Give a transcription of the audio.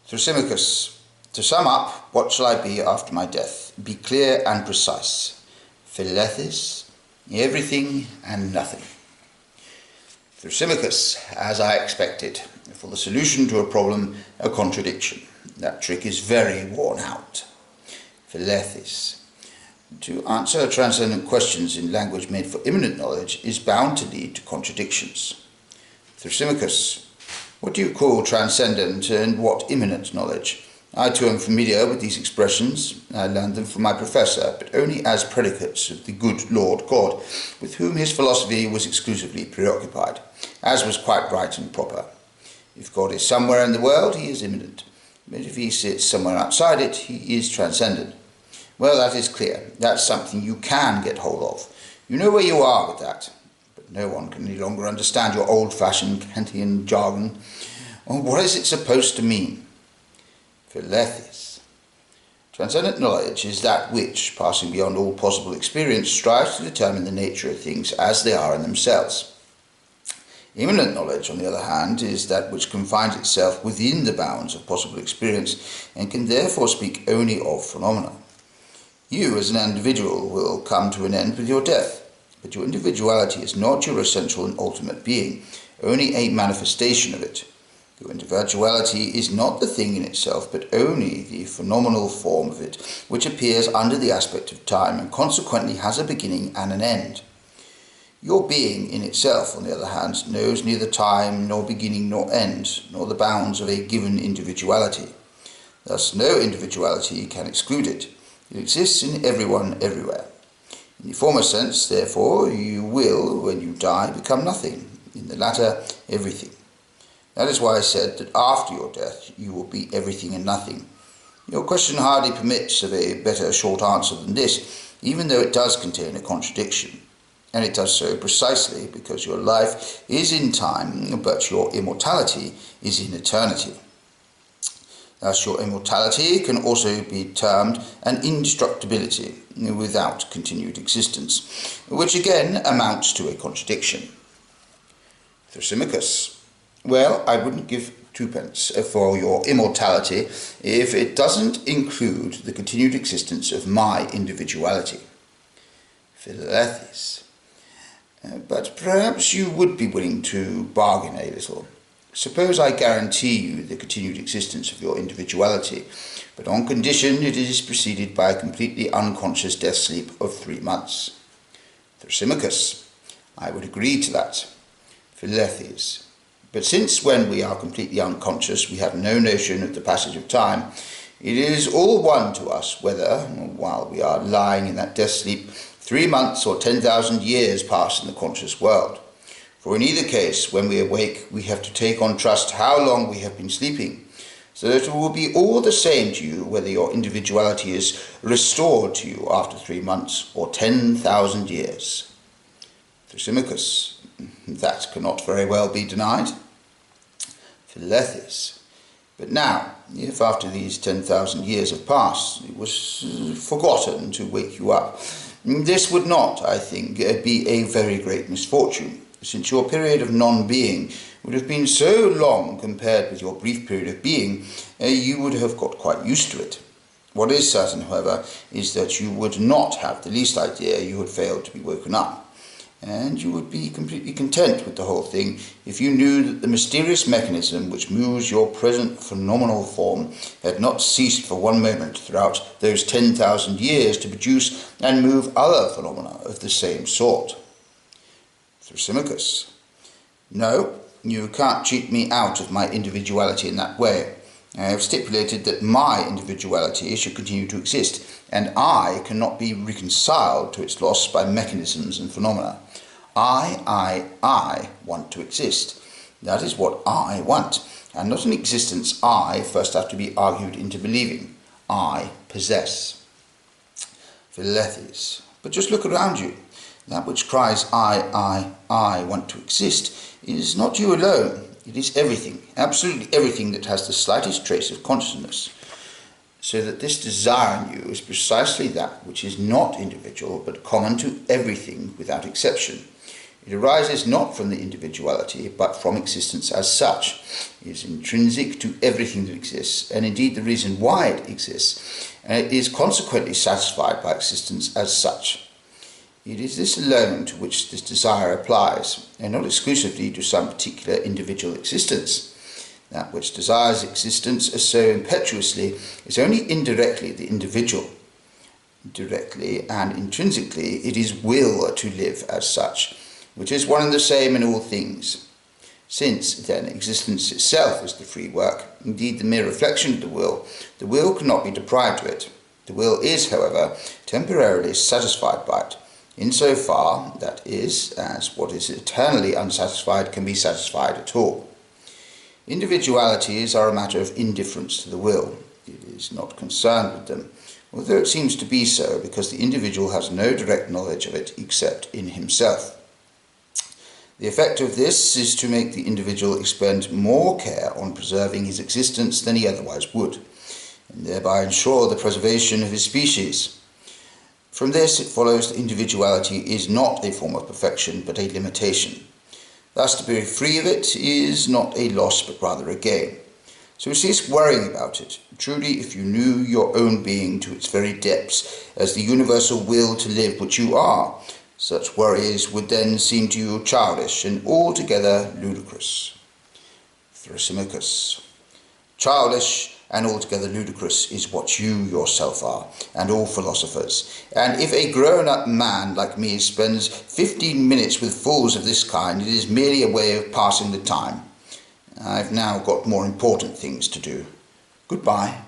Thrasymachus, to sum up, what shall I be after my death? Be clear and precise. Philethys, everything and nothing. Thrasymachus, as I expected, for the solution to a problem, a contradiction. That trick is very worn out. Philethys, to answer transcendent questions in language made for immanent knowledge is bound to lead to contradictions. Thrasymachus, what do you call transcendent and what immanent knowledge? I too am familiar with these expressions. I learned them from my professor, but only as predicates of the good Lord God, with whom his philosophy was exclusively preoccupied, as was quite right and proper. If God is somewhere in the world, he is immanent, but if he sits somewhere outside it, he is transcendent. Well, that is clear. That's something you can get hold of. You know where you are with that. But no one can any longer understand your old-fashioned Kantian jargon. What is it supposed to mean? Philethys. Transcendent knowledge is that which, passing beyond all possible experience, strives to determine the nature of things as they are in themselves. Immanent knowledge, on the other hand, is that which confines itself within the bounds of possible experience and can therefore speak only of phenomena. You, as an individual, will come to an end with your death, but your individuality is not your essential and ultimate being, only a manifestation of it. Your individuality is not the thing in itself, but only the phenomenal form of it, which appears under the aspect of time and consequently has a beginning and an end. Your being in itself, on the other hand, knows neither time nor beginning nor end, nor the bounds of a given individuality. Thus no individuality can exclude it. It exists in everyone, everywhere. In the former sense, therefore, you will, when you die, become nothing. In the latter, everything. That is why I said that after your death, you will be everything and nothing. Your question hardly permits of a better short answer than this, even though it does contain a contradiction. And it does so precisely because your life is in time, but your immortality is in eternity. Thus your immortality can also be termed an indestructibility without continued existence, which again amounts to a contradiction. Thrasymachus, well, I wouldn't give twopence for your immortality if it doesn't include the continued existence of my individuality. Philethys, but perhaps you would be willing to bargain a little. Suppose I guarantee you the continued existence of your individuality, but on condition it is preceded by a completely unconscious death sleep of 3 months. Thrasymachus, I would agree to that. Philethys, but since when we are completely unconscious we have no notion of the passage of time, it is all one to us whether, while we are lying in that death sleep, 3 months or 10,000 years pass in the conscious world. For in either case, when we awake, we have to take on trust how long we have been sleeping, so that it will be all the same to you whether your individuality is restored to you after 3 months or 10,000 years. Thrasymachus, that cannot very well be denied. Philethys, but now, if after these 10,000 years have passed, it was forgotten to wake you up, this would not, I think, be a very great misfortune, since your period of non-being would have been so long compared with your brief period of being, you would have got quite used to it. What is certain, however, is that you would not have the least idea you had failed to be woken up, and you would be completely content with the whole thing if you knew that the mysterious mechanism which moves your present phenomenal form had not ceased for one moment throughout those 10,000 years to produce and move other phenomena of the same sort. Thrasymachus, no, you can't cheat me out of my individuality in that way. I have stipulated that my individuality should continue to exist, and I cannot be reconciled to its loss by mechanisms and phenomena. I want to exist. That is what I want, and not an existence I first have to be argued into believing. I possess. Philethys, but just look around you. That which cries, I want to exist, is not you alone. It is everything, absolutely everything that has the slightest trace of consciousness. So that this desire in you is precisely that which is not individual, but common to everything without exception. It arises not from the individuality, but from existence as such. It is intrinsic to everything that exists, and indeed the reason why it exists, and it is consequently satisfied by existence as such. It is this alone to which this desire applies, and not exclusively to some particular individual existence. That which desires existence so impetuously is only indirectly the individual. Directly and intrinsically it is will to live as such, which is one and the same in all things. Since, then, existence itself is the free work, indeed the mere reflection of the will cannot be deprived of it. The will is, however, temporarily satisfied by it, insofar, that is, as what is eternally unsatisfied can be satisfied at all. Individualities are a matter of indifference to the will. It is not concerned with them, although it seems to be so, because the individual has no direct knowledge of it except in himself. The effect of this is to make the individual expend more care on preserving his existence than he otherwise would, and thereby ensure the preservation of his species. From this it follows that individuality is not a form of perfection, but a limitation. Thus to be free of it is not a loss, but rather a gain. So cease worrying about it. Truly, if you knew your own being to its very depths as the universal will to live which you are, such worries would then seem to you childish and altogether ludicrous. Thrasymachus. Childish and altogether ludicrous is what you yourself are, and all philosophers. And if a grown-up man like me spends 15 minutes with fools of this kind, it is merely a way of passing the time. I've now got more important things to do. Goodbye.